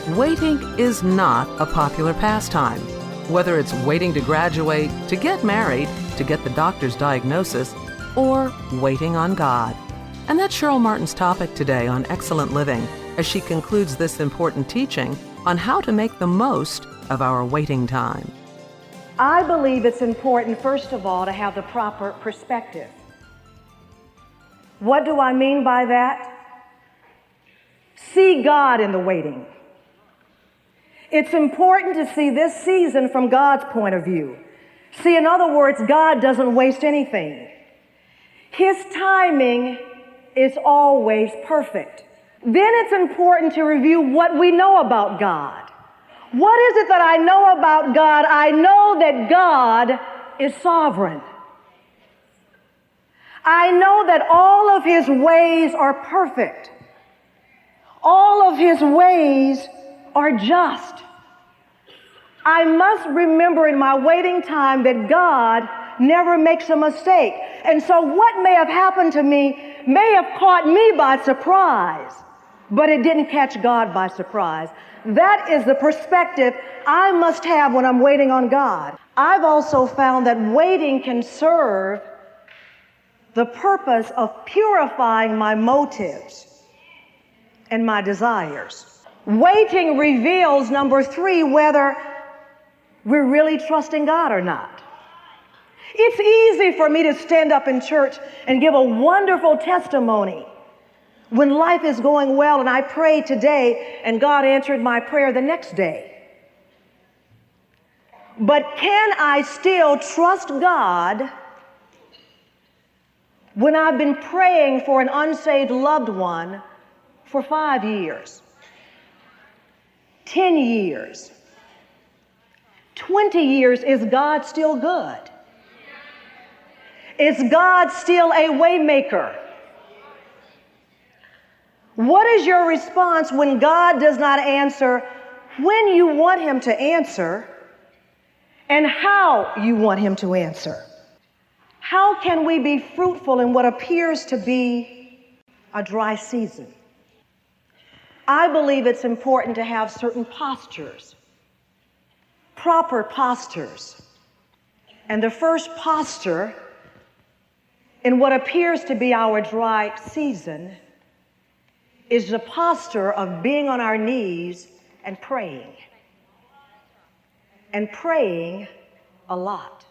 Waiting is not a popular pastime. Whether it's waiting to graduate, to get married, to get the doctor's diagnosis, or waiting on God. And that's Cheryl Martin's topic today on Excellent Living, as she concludes this important teaching on how to make the most of our waiting time. I believe it's important, first of all, to have the proper perspective. What do I mean by that? See God in the waiting. It's important to see this season from God's point of view. See, in other words, God doesn't waste anything. His timing is always perfect. Then it's important to review what we know about God. What is it that I know about God? I know that God is sovereign. I know that all of His ways are perfect. All of His ways are just. I must remember in my waiting time that God never makes a mistake. And so what may have happened to me may have caught me by surprise, but it didn't catch God by surprise. That is the perspective I must have when I'm waiting on God. I've also found that waiting can serve the purpose of purifying my motives and my desires. Waiting reveals, number 3, whether we're really trusting God or not. It's easy for me to stand up in church and give a wonderful testimony when life is going well, and I prayed today and God answered my prayer the next day. But can I still trust God when I've been praying for an unsaved loved one for 5 years, 10 years, 20 years? Is God still good? Is God still a way maker? What is your response when God does not answer when you want Him to answer and how you want Him to answer? How can we be fruitful in what appears to be a dry season? I believe it's important to have certain postures, proper postures. And the first posture in what appears to be our dry season is the posture of being on our knees and praying. And praying a lot.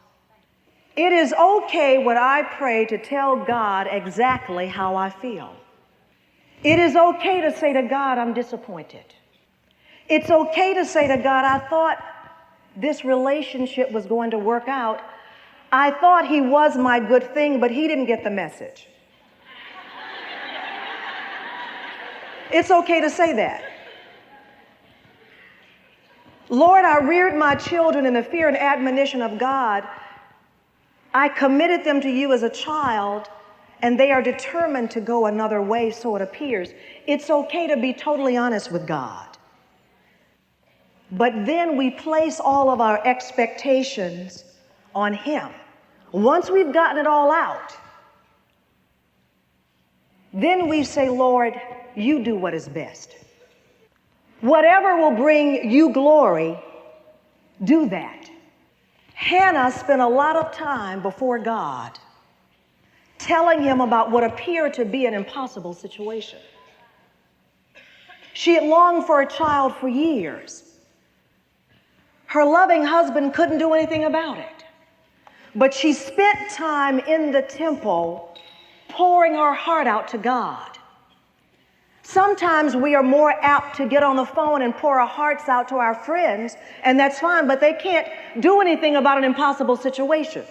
It is okay when I pray to tell God exactly how I feel. It is okay to say to God, I'm disappointed. It's okay to say to God, I thought this relationship was going to work out. I thought he was my good thing, but he didn't get the message. It's okay to say that. Lord, I reared my children in the fear and admonition of God. I committed them to you as a child, and they are determined to go another way, so it appears. It's okay to be totally honest with God. But then we place all of our expectations on Him. Once we've gotten it all out, then we say, Lord, you do what is best. Whatever will bring you glory, do that. Hannah spent a lot of time before God telling Him about what appeared to be an impossible situation. She had longed for a child for years. Her loving husband couldn't do anything about it. But she spent time in the temple pouring her heart out to God. Sometimes we are more apt to get on the phone and pour our hearts out to our friends, and that's fine, but they can't do anything about an impossible situation.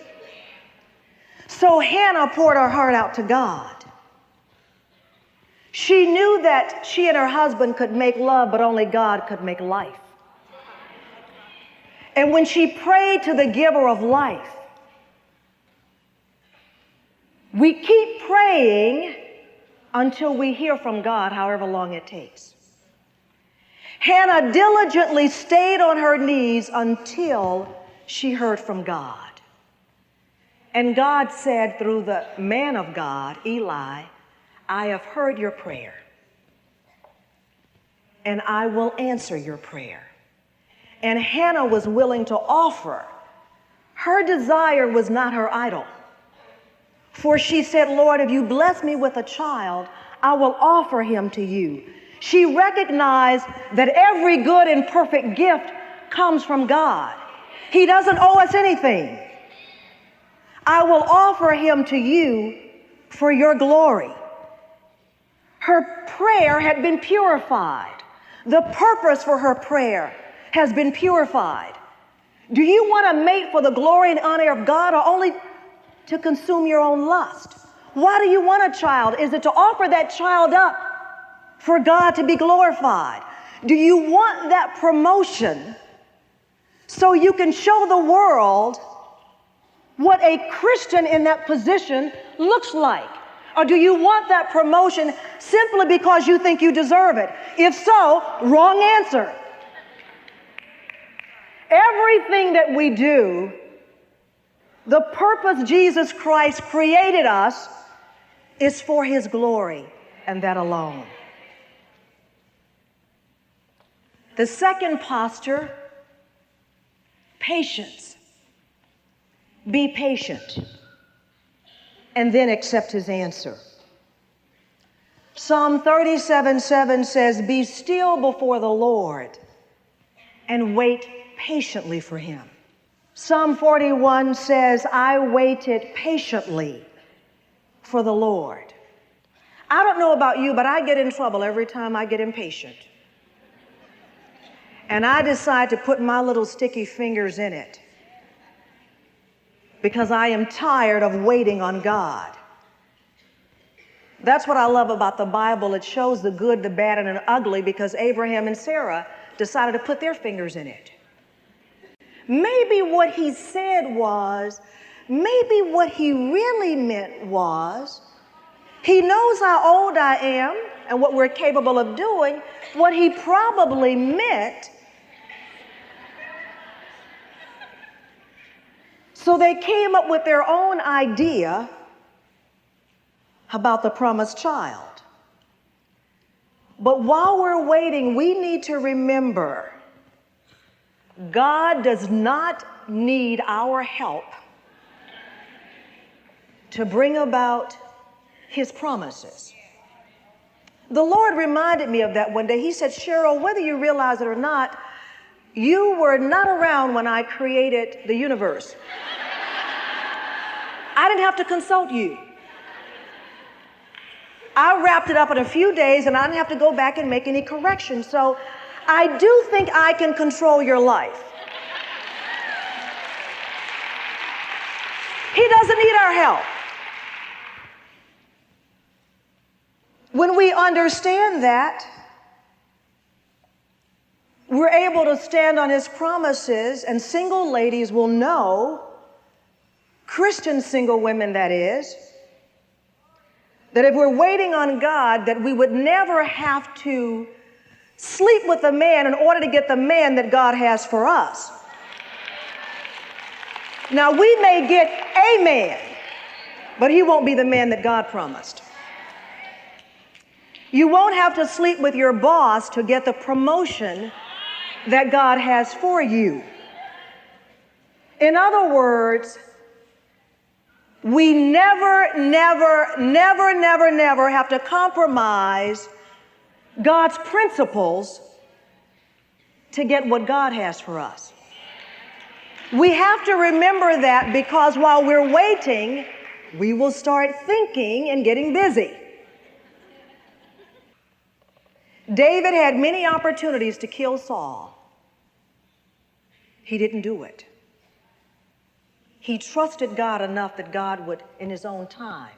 So Hannah poured her heart out to God. She knew that she and her husband could make love, but only God could make life. And when she prayed to the giver of life, we keep praying until we hear from God, however long it takes. Hannah diligently stayed on her knees until she heard from God. And God said through the man of God, Eli, I have heard your prayer. and I will answer your prayer. And Hannah was willing to offer. Her desire was not her idol. For she said, Lord, if you bless me with a child, I will offer him to you. She recognized that every good and perfect gift comes from God. He doesn't owe us anything. I will offer him to you for your glory. Her prayer had been purified. The purpose for her prayer has been purified. Do you want to mate for the glory and honor of God, or only to consume your own lust? Why do you want a child? Is it to offer that child up for God to be glorified? Do you want that promotion so you can show the world what a Christian in that position looks like? Or do you want that promotion simply because you think you deserve it? If so, wrong answer. Everything that we do, the purpose Jesus Christ created us is for his glory, and that alone. The second posture, patience. Be patient, and then accept his answer. Psalm 37:7 says, be still before the Lord and wait patiently for him. Psalm 41 says, I waited patiently for the Lord. I don't know about you, but I get in trouble every time I get impatient. And I decide to put my little sticky fingers in it because I am tired of waiting on God. That's what I love about the Bible. It shows the good, the bad, and the ugly because Abraham and Sarah decided to put their fingers in it. Maybe what he said was, maybe what he really meant was, he knows how old I am and what we're capable of doing. What he probably meant, so they came up with their own idea about the promised child. But while we're waiting, we need to remember God does not need our help to bring about his promises. The Lord reminded me of that one day. He said, Cheryl, whether you realize it or not, you were not around when I created the universe. I didn't have to consult you. I wrapped it up in a few days and I didn't have to go back and make any corrections. So I do think I can control your life. He doesn't need our help. When we understand that, we're able to stand on his promises, and single ladies will know, Christian single women that is, that if we're waiting on God, that we would never have to sleep with a man in order to get the man that God has for us. Now, we may get a man, but he won't be the man that God promised. You won't have to sleep with your boss to get the promotion that God has for you. In other words, we never have to compromise God's principles to get what God has for us. We have to remember that, because while we're waiting, we will start thinking and getting busy. David had many opportunities to kill Saul. He didn't do it. He trusted God enough that God would, in his own time.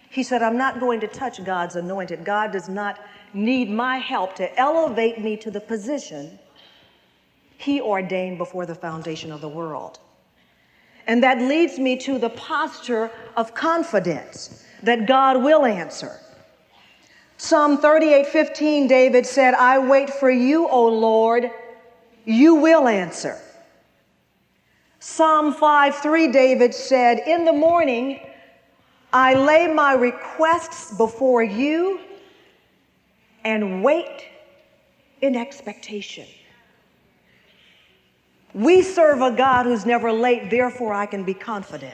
He said, I'm not going to touch God's anointed. God does not need my help to elevate me to the position he ordained before the foundation of the world. And that leads me to the posture of confidence that God will answer. Psalm 38:15, David said, I wait for you, O Lord, you will answer. Psalm 5:3, David said, in the morning, I lay my requests before you and wait in expectation. We serve a God who's never late, therefore I can be confident.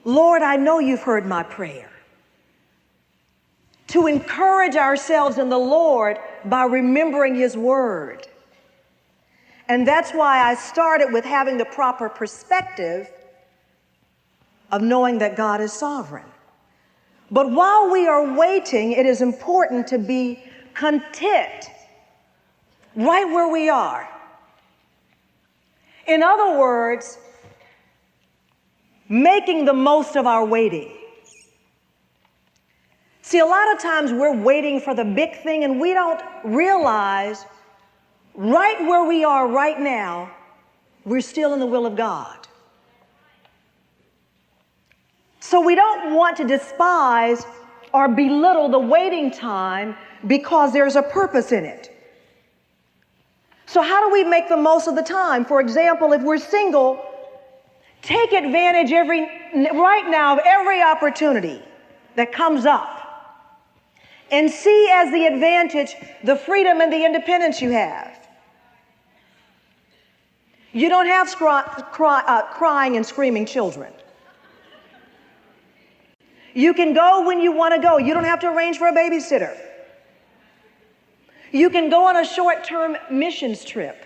Lord, I know you've heard my prayer. To encourage ourselves in the Lord by remembering his word. And that's why I started with having the proper perspective of knowing that God is sovereign. But while we are waiting, it is important to be content right where we are. In other words, making the most of our waiting. See, a lot of times we're waiting for the big thing and we don't realize right where we are right now, we're still in the will of God. So we don't want to despise or belittle the waiting time because there's a purpose in it. So how do we make the most of the time? For example, if we're single, take advantage right now of every opportunity that comes up. And see as the advantage the freedom and the independence you have. You don't have crying and screaming children. You can go when you want to go. You don't have to arrange for a babysitter. You can go on a short-term missions trip.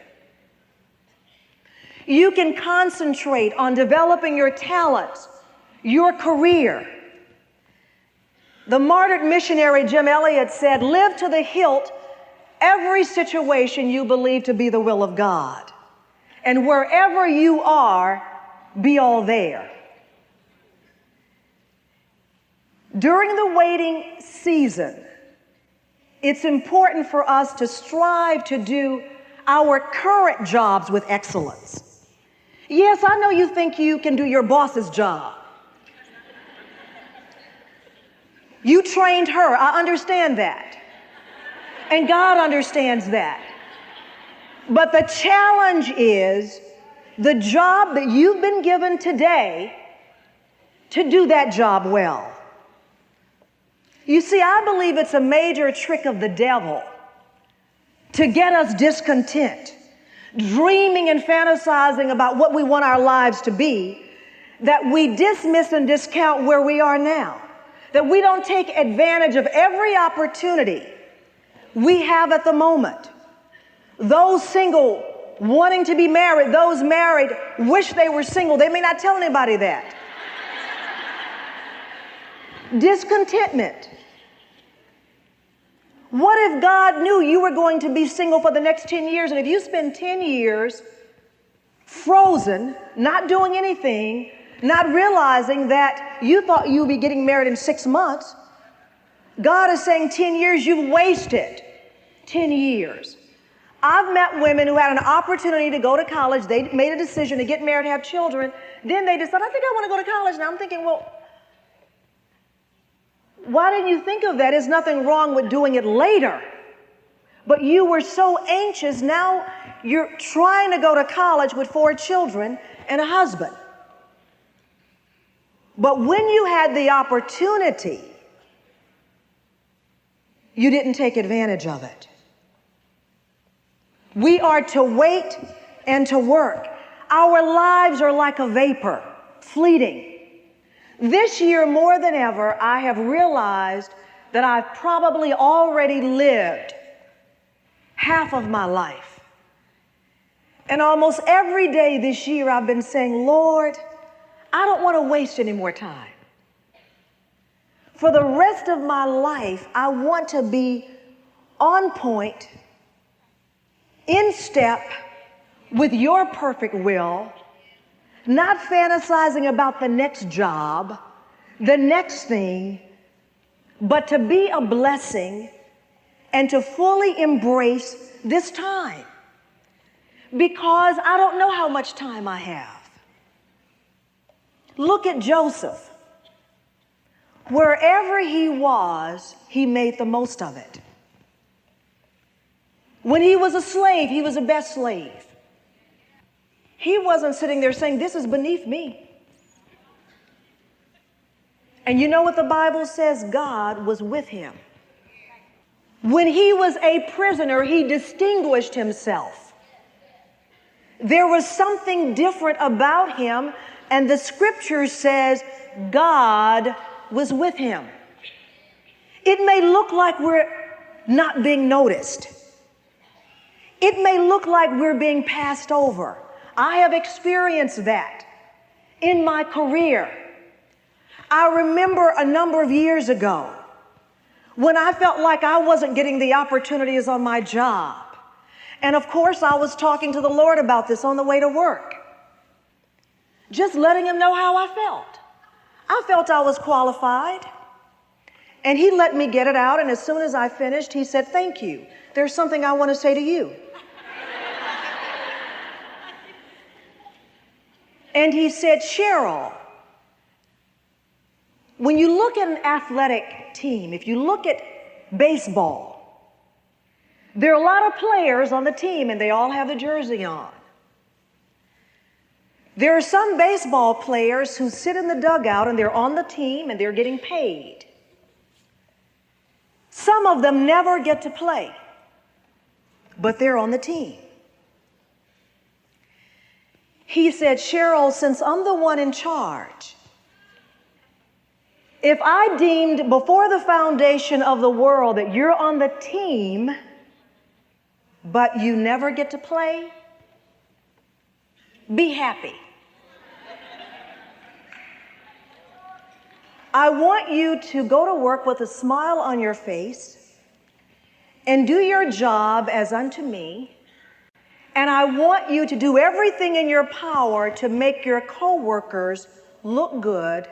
You can concentrate on developing your talents, your career. The martyred missionary Jim Elliot said, live to the hilt every situation you believe to be the will of God. And wherever you are, be all there. During the waiting season, it's important for us to strive to do our current jobs with excellence. Yes, I know you think you can do your boss's job. You trained her. I understand that. And God understands that. But the challenge is the job that you've been given today to do that job well. You see, I believe it's a major trick of the devil to get us discontent, dreaming and fantasizing about what we want our lives to be, that we dismiss and discount where we are now. That we don't take advantage of every opportunity we have at the moment. Those single wanting to be married, those married wish they were single. They may not tell anybody that. Discontentment. What if God knew you were going to be single for the next 10 years, and if you spend 10 years frozen, not doing anything, not realizing that you thought you'd be getting married in 6 months. God is saying 10 years, you've wasted 10 years. I've met women who had an opportunity to go to college. They made a decision to get married, have children. Then they decided, I think I want to go to college. Now I'm thinking, well, why didn't you think of that? There's nothing wrong with doing it later. But you were so anxious. Now you're trying to go to college with 4 children and a husband. But when you had the opportunity, you didn't take advantage of it. We are to wait and to work. Our lives are like a vapor, fleeting. This year, more than ever, I have realized that I've probably already lived half of my life. And almost every day this year, I've been saying, Lord, I don't want to waste any more time. For the rest of my life, I want to be on point, in step with your perfect will, not fantasizing about the next job, the next thing, but to be a blessing and to fully embrace this time. Because I don't know how much time I have. Look at Joseph. Wherever he was, he made the most of it. When he was a slave, he was the best slave. He wasn't sitting there saying, this is beneath me. And you know what the Bible says? God was with him. When he was a prisoner, he distinguished himself. There was something different about him, and the scripture says God was with him. It may look like we're not being noticed. It may look like we're being passed over. I have experienced that in my career. I remember a number of years ago when I felt like I wasn't getting the opportunities on my job. And of course, I was talking to the Lord about this on the way to work, just letting him know how I felt. I felt I was qualified. And he let me get it out, and as soon as I finished, he said, "Thank you. There's something I want to say to you." And he said, "Cheryl, when you look at an athletic team, if you look at baseball, there are a lot of players on the team, and they all have the jersey on. There are some baseball players who sit in the dugout, and they're on the team, and they're getting paid. Some of them never get to play, but they're on the team." He said, "Cheryl, since I'm the one in charge, if I deemed before the foundation of the world that you're on the team, but you never get to play, be happy. I want you to go to work with a smile on your face and do your job as unto me. And I want you to do everything in your power to make your coworkers look good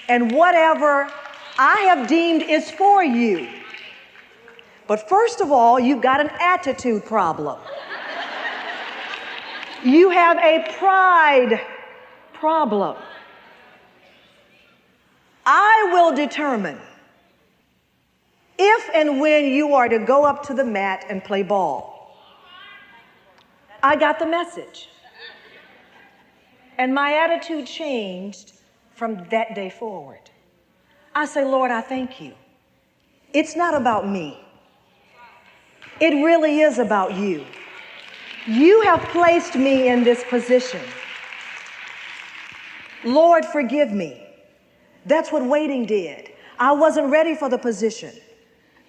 and whatever I have deemed is for you. But first of all, you've got an attitude problem. You have a pride problem. I will determine if and when you are to go up to the mat and play ball." I got the message. And my attitude changed from that day forward. I say, "Lord, I thank you. It's not about me. It really is about you. You have placed me in this position. Lord, forgive me." That's what waiting did. I wasn't ready for the position.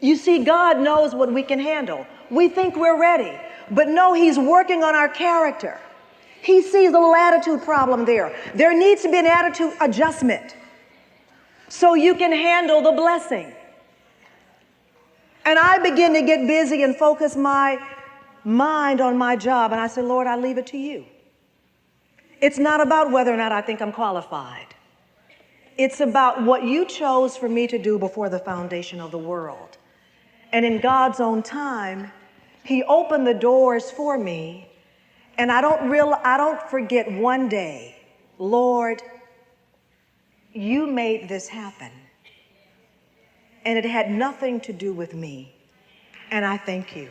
You see, God knows what we can handle. We think we're ready, but no, he's working on our character. He sees a little attitude problem there. There needs to be an attitude adjustment so you can handle the blessing. And I begin to get busy and focus my mind on my job, and I say, "Lord, I leave it to you. It's not about whether or not I think I'm qualified. It's about what you chose for me to do before the foundation of the world." And in God's own time, he opened the doors for me. And I don't forget one day, "Lord, you made this happen. And it had nothing to do with me. And I thank you."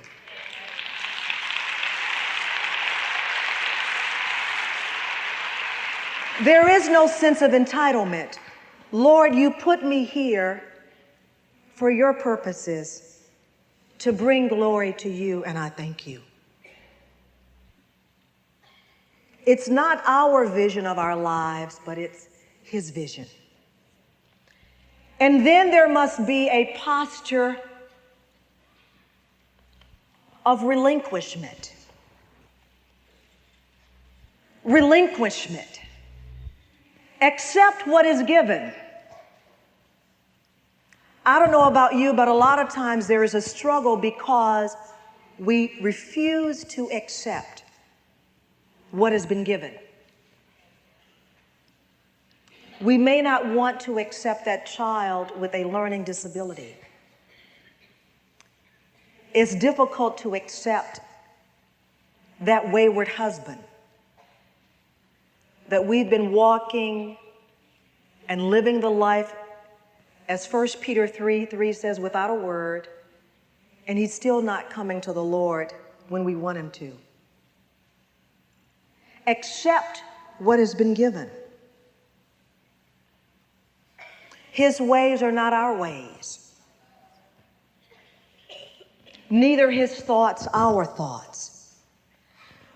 There is no sense of entitlement. Lord, you put me here for your purposes to bring glory to you, and I thank you. It's not our vision of our lives, but it's his vision. And then there must be a posture of relinquishment. Relinquishment. Accept what is given. I don't know about you, but a lot of times there is a struggle because we refuse to accept what has been given. We may not want to accept that child with a learning disability. It's difficult to accept that wayward husband that we've been walking and living the life, as 1 Peter 3:3 says, without a word, and he's still not coming to the Lord when we want him to. Accept what has been given. His ways are not our ways. neither his thoughts our thoughts.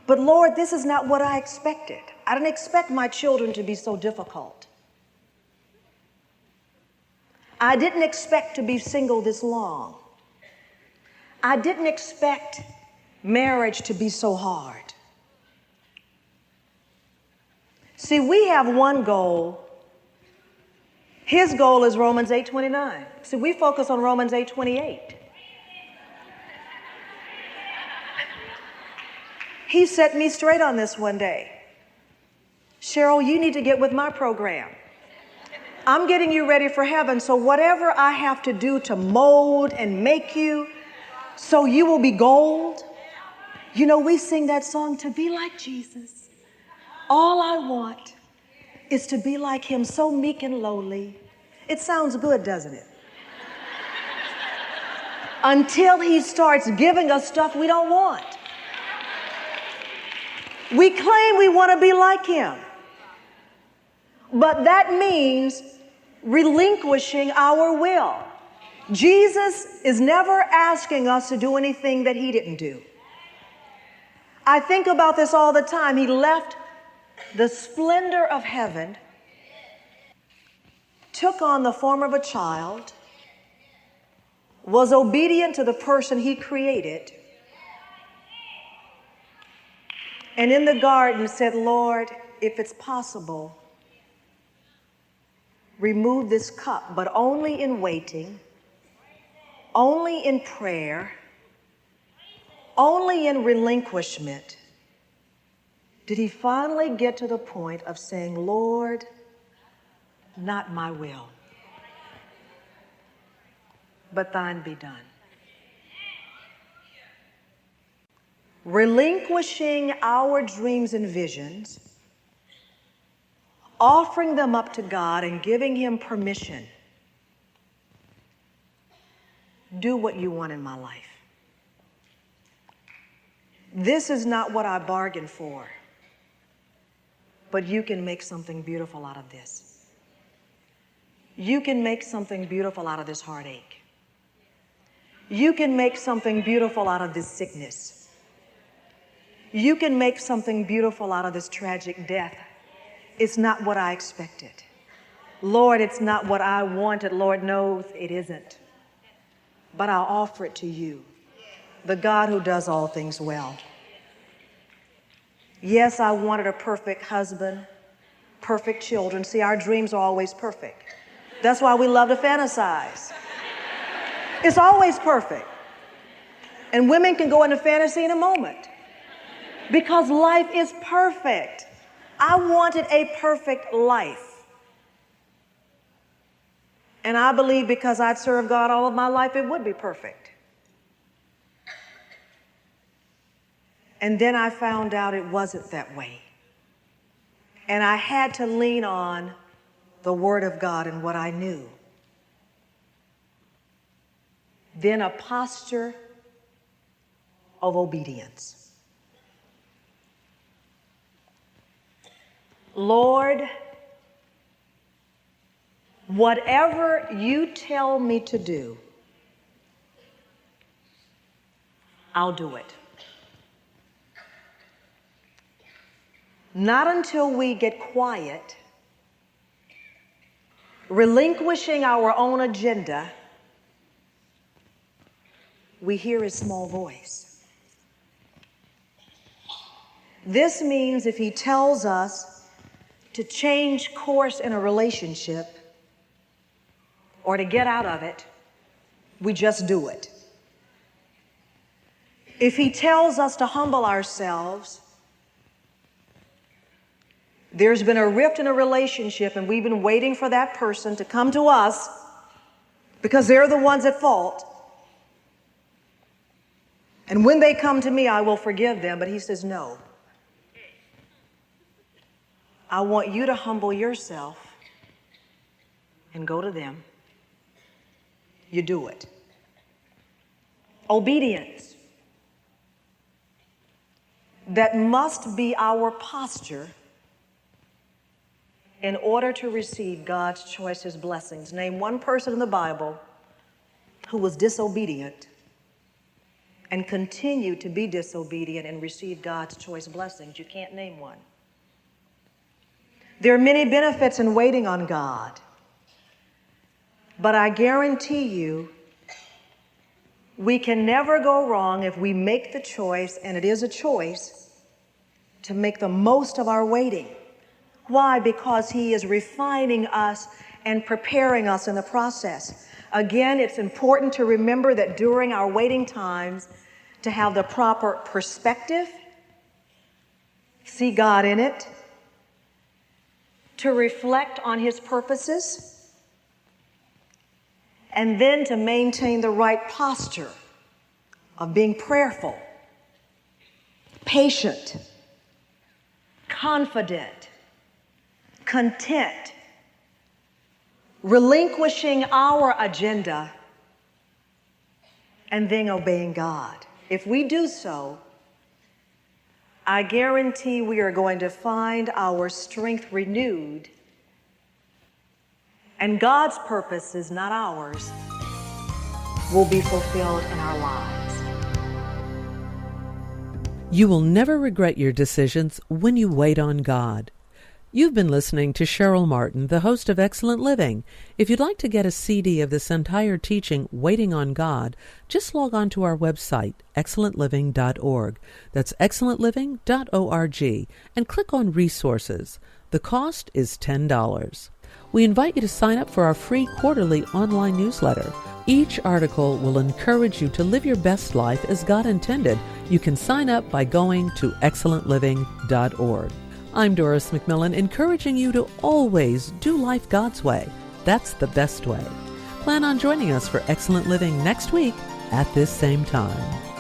But Lord, this is not what I expected. I didn't expect my children to be so difficult. I didn't expect to be single this long. I didn't expect marriage to be so hard. See, we have one goal. His goal is Romans 8:29. See, we focus on Romans 8:28. He set me straight on this one day. Cheryl, you need to get with my program. I'm getting you ready for heaven, so whatever I have to do to mold and make you so you will be gold. You know, we sing that song, to be like Jesus. All I want is to be like him, so meek and lowly. It sounds good, doesn't it? Until he starts giving us stuff we don't want. We claim we want to be like him. But that means relinquishing our will. Jesus is never asking us to do anything that he didn't do. I think about this all the time. He left the splendor of heaven, took on the form of a child, was obedient to the person he created, and in the garden said, Lord, if it's possible, remove this cup, but only in waiting, only in prayer, only in relinquishment did he finally get to the point of saying, Lord, not my will, but thine be done. Relinquishing our dreams and visions, offering them up to God and giving him permission. Do what you want in my life. This is not what I bargained for, but you can make something beautiful out of this. You can make something beautiful out of this heartache. You can make something beautiful out of this sickness. You can make something beautiful out of this tragic death. It's not what I expected. Lord, it's not what I wanted. Lord knows it isn't. But I'll offer it to you, the God who does all things well. Yes, I wanted a perfect husband, perfect children. See, our dreams are always perfect. That's why we love to fantasize. It's always perfect. And women can go into fantasy in a moment because life is perfect. I wanted a perfect life. And I believe because I'd served God all of my life, it would be perfect. And then I found out it wasn't that way. And I had to lean on the Word of God and what I knew. Then a posture of obedience. Lord, whatever you tell me to do, I'll do it. Not until we get quiet, relinquishing our own agenda, we hear his small voice. This means if he tells us to change course in a relationship or to get out of it, we just do it. If he tells us to humble ourselves, there's been a rift in a relationship and we've been waiting for that person to come to us because they're the ones at fault. And when they come to me, I will forgive them. But he says, no. I want you to humble yourself and go to them. You do it. Obedience. That must be our posture in order to receive God's choice, his blessings. Name one person in the Bible who was disobedient and continue to be disobedient and receive God's choice blessings? You can't name one. There are many benefits in waiting on God, but I guarantee you, we can never go wrong if we make the choice, and it is a choice, to make the most of our waiting. Why? Because He is refining us and preparing us in the process. Again, it's important to remember that during our waiting times, to have the proper perspective, see God in it, to reflect on His purposes, and then to maintain the right posture of being prayerful, patient, confident, content, relinquishing our agenda, and then obeying God. If we do so, I guarantee we are going to find our strength renewed, and God's purposes, not ours, will be fulfilled in our lives. You will never regret your decisions when you wait on God. You've been listening to Cheryl Martin, the host of Excellent Living. If you'd like to get a CD of this entire teaching, Waiting on God, just log on to our website, excellentliving.org. That's excellentliving.org, and click on Resources. The cost is $10. We invite you to sign up for our free quarterly online newsletter. Each article will encourage you to live your best life as God intended. You can sign up by going to excellentliving.org. I'm Doris McMillan, encouraging you to always do life God's way. That's the best way. Plan on joining us for Excellent Living next week at this same time.